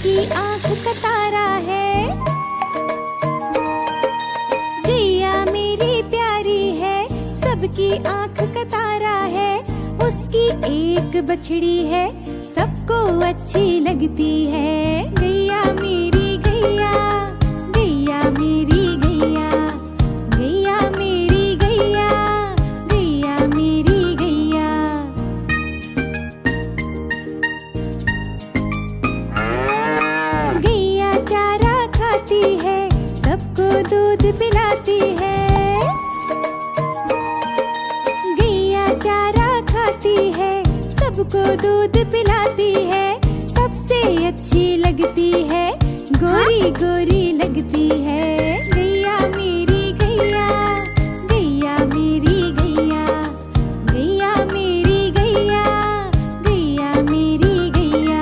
सबकी आँख का तारा है। गैया मेरी प्यारी है, सबकी आँख का तारा है। उसकी एक बछड़ी है, सबको अच्छी लगती है। गैया मेरी गैया, गैया मेरी गैया, गैया मेरी गैया, गैया मेरी गैया। गैया चारा खाती है, सबको दूध पिलाती है। गैया चारा खाती है, सबको दूध पिलाती है। सबसे अच्छी लगती है, गोरी गोरी लगती है। गैया मेरी गैया, गैया मेरी गैया, गैया मेरी गैया, गैया मेरी गैया।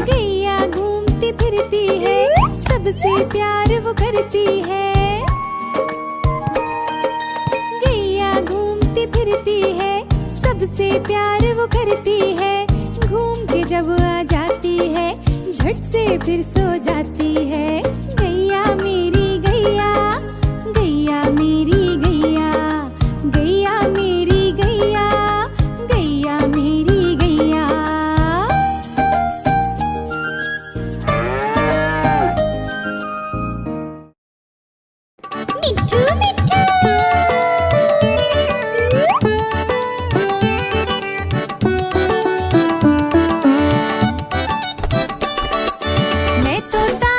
गैया घूमती फिरती है, सबसे प्यार वो करती है। फिरती है, सबसे प्यार वो करती है। घूम के जब आ जाती है, झट से फिर सो जाती है। गैया मेरी गैया, गैया मेरी गैया, गैया मेरी गैया, गैया मेरी गैया। मिट्ठू मिट्ठू मैं तोता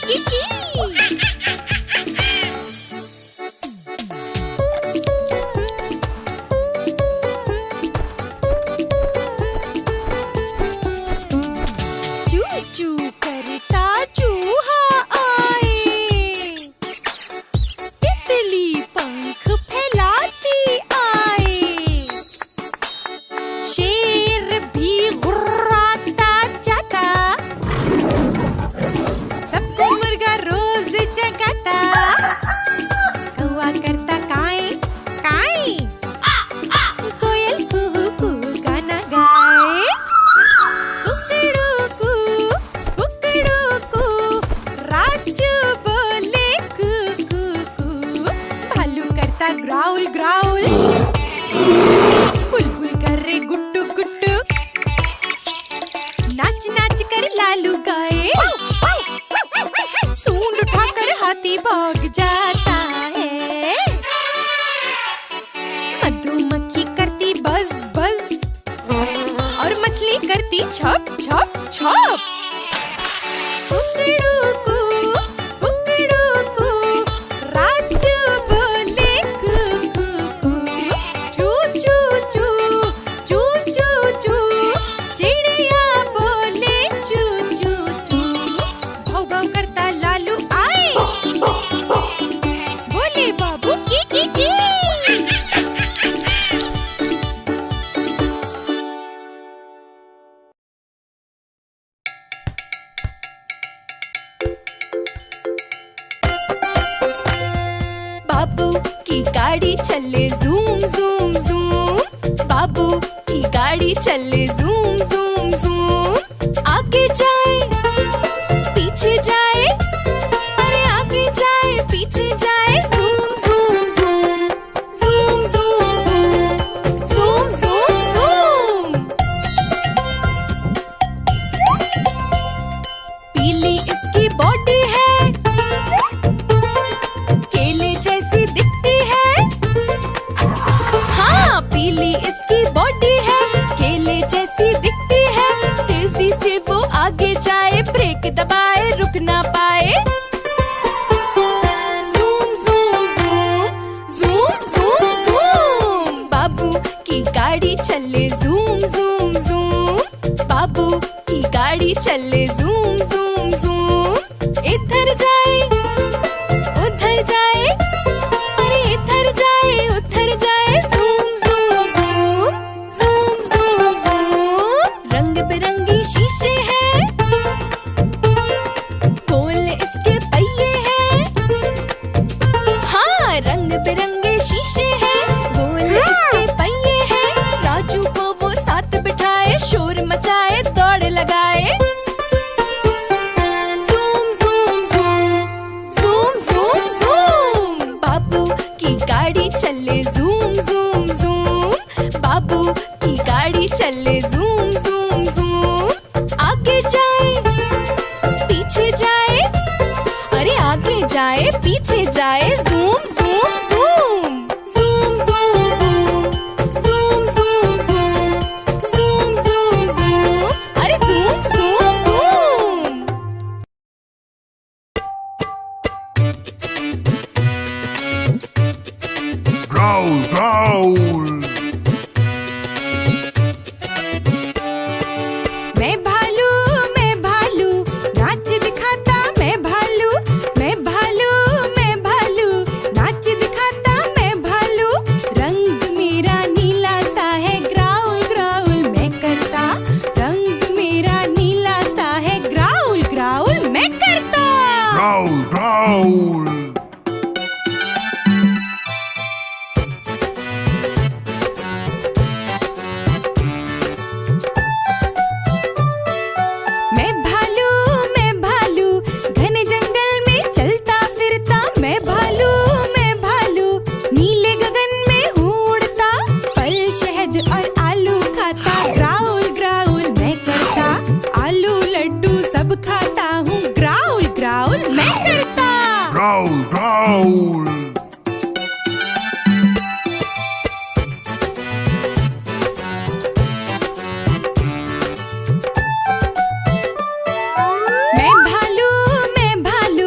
की। चू चू करता चूहा आए, तितली पंख फैलाती आए, शेर भी गुर्राता जाता, सबको मुर्गा रोज जगाता, कौवा करता काए काए, कोयल कुहू कुहू गाना गाए, कुकड़ू कू राजू बोले कू कू कू, भालू करता ग्राउल ग्राउल, बुलबुल कर रे गुट्टू गुट्टू, नाच नाच कर लालू गाए, सूंड उठाकर हाथी भाग जाता है, मधुमक्खी करती बज बज और मछली करती छप छप छप, कुकड़ू कू राजू बोले कू कू कू, चू चू चू चू चू चू, चिड़िया बोले चू चू चू, भौ भौ करता लालू आए, बोले बाबू की। बाबू की गाड़ी चले जूम जूम जूम, बाबू की गाड़ी चले जूम जूम जूम, आगे जाए पीछे जाए, अरे आगे जाए पीछे जाए, zoom zoom zoom zoom zoom zoom zoom zoom. पीली इसकी बॉडी है, केले जैसी दिखती है, हाँ पीली इसकी बॉडी है, केले जैसी दिखती है, तेजी से वो आगे जाए, ब्रेक दबाए रुक ना पाए, zoom zoom zoom zoom zoom zoom, बाबू की गाड़ी चले जूम जूम जूम, बाबू की गाड़ी चले जूम जूम जूम, इधर जाए उधर जाए, अरे इधर जाए उधर जाए, zoom zoom zoom zoom zoom zoom, रंग बिरंगी शीशे हैं, गोल इसके पहिए हैं, हाँ रंग बिरंगे शीशे हैं, गोल इसके पहिए हैं, राजू को वो साथ बिठाए, शोर मचाए दौड़ लगाए, zoom zoom zoom zoom zoom zoom, बाबू की गाड़ी चले जूम जूम जूम, बाबू की गाड़ी चले जूम जूम जूम, आगे जाए पीछे जाए, अरे आगे जाए पीछे जाए, zoom zoom zoom zoom zoom zoom zoom zoom zoom zoom zoom zoom, अरे zoom zoom zoom. Growl, growl. मैं भालू नाच दिखाता, मैं भालू नाच दिखाता, मैं भालू, रंग मेरा नीला सा है, ग्राउल ग्राउल मैं करता, रंग मेरा नीला सा है, ग्राउल ग्राउल मैं करता, Growl, growl. मैं भालू घने जंगल में चलता फिरता, मैं भालू नीले गगन में हूँ उड़ता, फल शहद और आलू खाता, ग्राउल ग्राउल मैं करता, आलू लड्डू सब खाता हूँ, ग्राउल ग्राउल मैं करता, Growl, growl. मैं भालू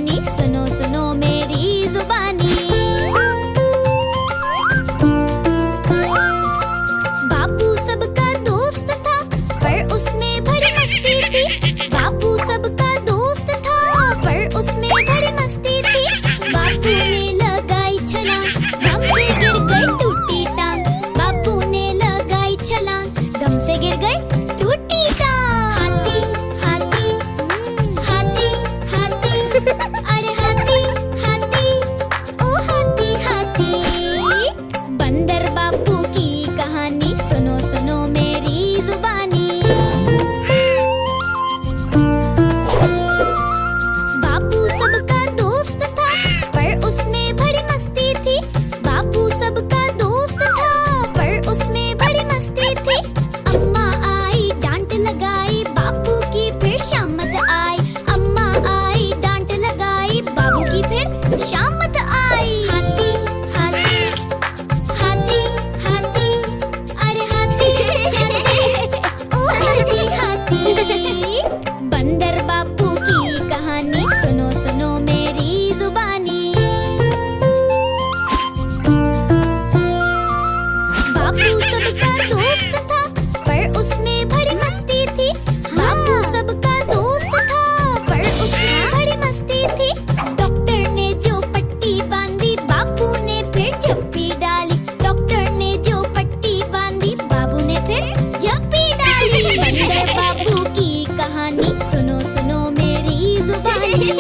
कहानी सुनो सुनो मेरी जुबानी। बाबू सबका दोस्त था पर उसमें बड़ी मस्ती थी। बाबू सबका दोस्त था पर उसमें बड़ी मस्ती थी। बाबू ने लगाई छलांग, दम से गिर गई टूटी टांग। बाबू ने लगाई छलांग, दम से गिर गई टूटी टांग। हाथी हाथी हाथी हाथी अरे हाथी हाथी ओ हाथी हाथी। बंदर बाबू की कहानी सुनो सुनो मेरी जुबानी। बाबू सबका दोस्त था पर उसमें बड़ी मस्ती थी। बाबू सबका दोस्त था पर उसमें बड़ी मस्ती थी। अम्मा आई डांट लगाई बाबू की, फिर शामत आई। अम्मा आई डांट लगाई बाबू की, फिर शामत आई। हाथी हाथी हाथी हाथी अरे हाथी हाथी ओ हाथी हाथी। बंदर बाबू की कहानी सुनो सुनो मेरी जुबानी। बाबू सबका दोस्त था पर उसमें बड़ी मस्ती थी। बाबू सबका दोस्त था पर उसमें बड़ी मस्ती थी। डॉक्टर ने जो पट्टी बांधी बाबू ने फिर झप्पी डाली। डॉक्टर ने जो पट्टी बांधी बाबू ने फिर झप्पी डाली। बंदर बाबू की कहानी सुनो सुनो मेरी जुबानी।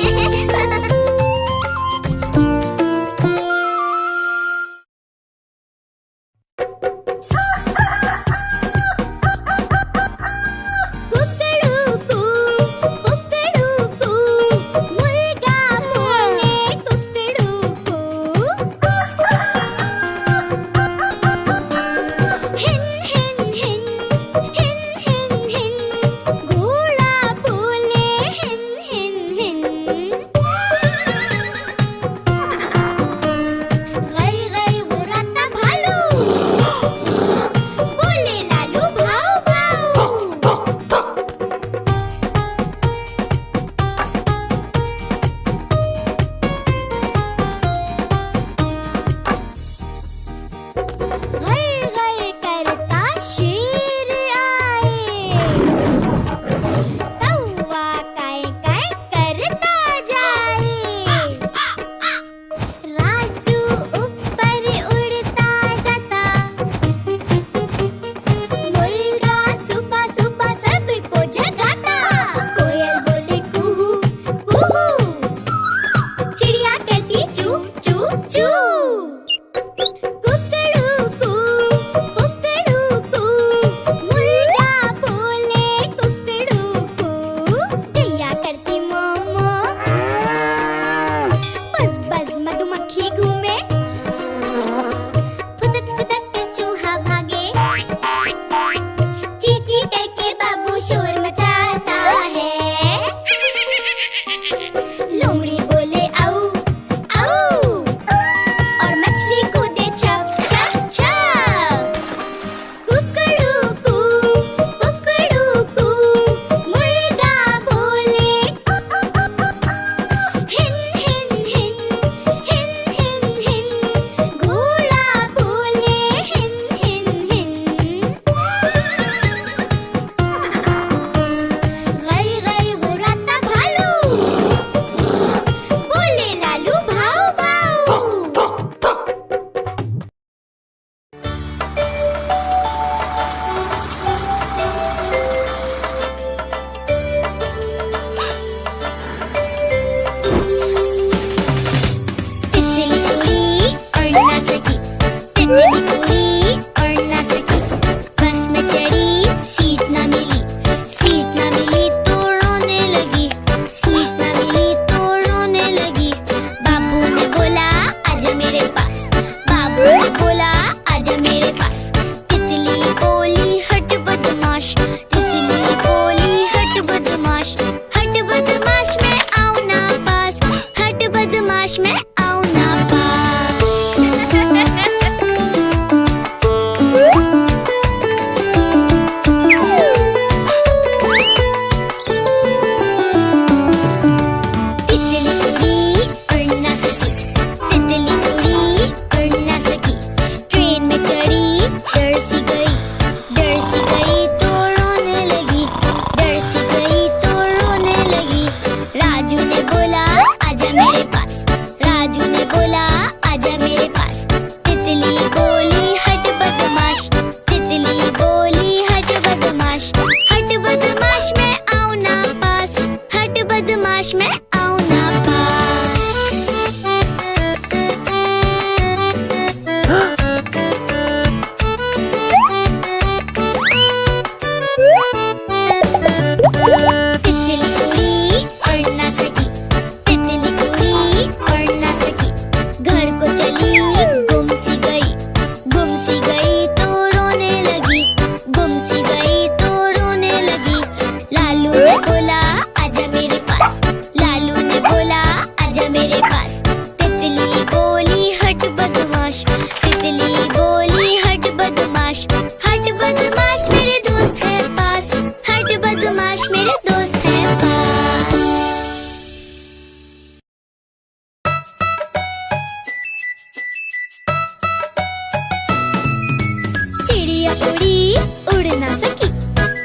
उड़ ना सकी।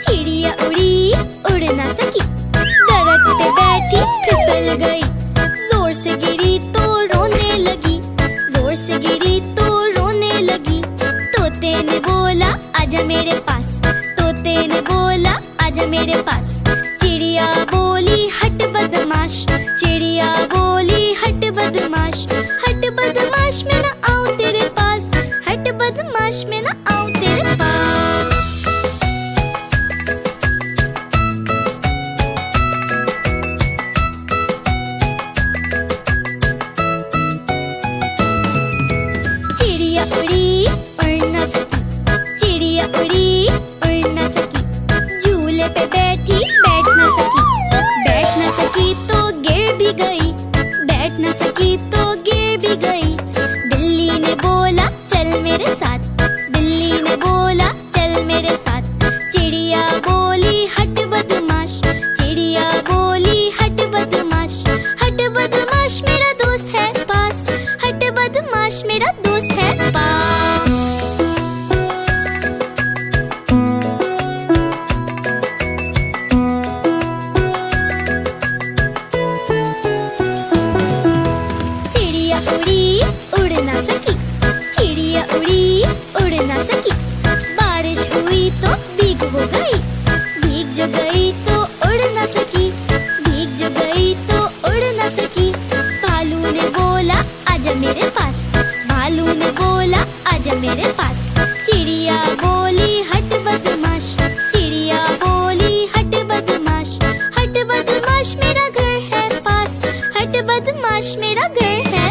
चिड़िया उड़ी उड़ ना सकी, दरख्त पे बैठी फिसल गई। जोर से गिरी तो रोने लगी, जोर से गिरी तो रोने लगी। तोते ने बोला आजा मेरे पास, तोते ने बोला आजा मेरे पास। चिड़िया बोली हट बदमाश, चिड़िया बोली हट बदमाश। हट बदमाश मैं ना आऊं तेरे पास, हट बदमाश मैं ना आऊं तेरे पास। चिड़िया उड़ी उड़ ना सकी, चिड़िया उड़ी उड़ ना सकी। झूले पे बैठी बैठ ना सकी, बैठ ना सकी तो गिर भी गई, बैठ ना सकी तो गिर भी गई। बिल्ली ने बोला चल मेरे साथ, बिल्ली ने बोला चल मेरे साथ। चिड़िया बोली हट बदमाश, चिड़िया बोली हट बदमाश। हट बदमाश मेरा दोस्त है पास, हट बदमाश मेरा दोस्त है पास। चिड़िया उड़ी उड़ ना सकी, चिड़िया उड़ी उड़ ना सकी। बारिश हुई तो भीग हो गई, भीग जो गई तो उड़ ना सकी, भीग जो गई तो उड़ ना सकी। भालू ने बोला आजा मेरे पास, भालू ने बोला आजा मेरे पास। चिड़िया बोली हट बदमाश, चिड़िया बोली हट बदमाश। हट बदमाश मेरा घर है पास, हट बदमाश मेरा घर है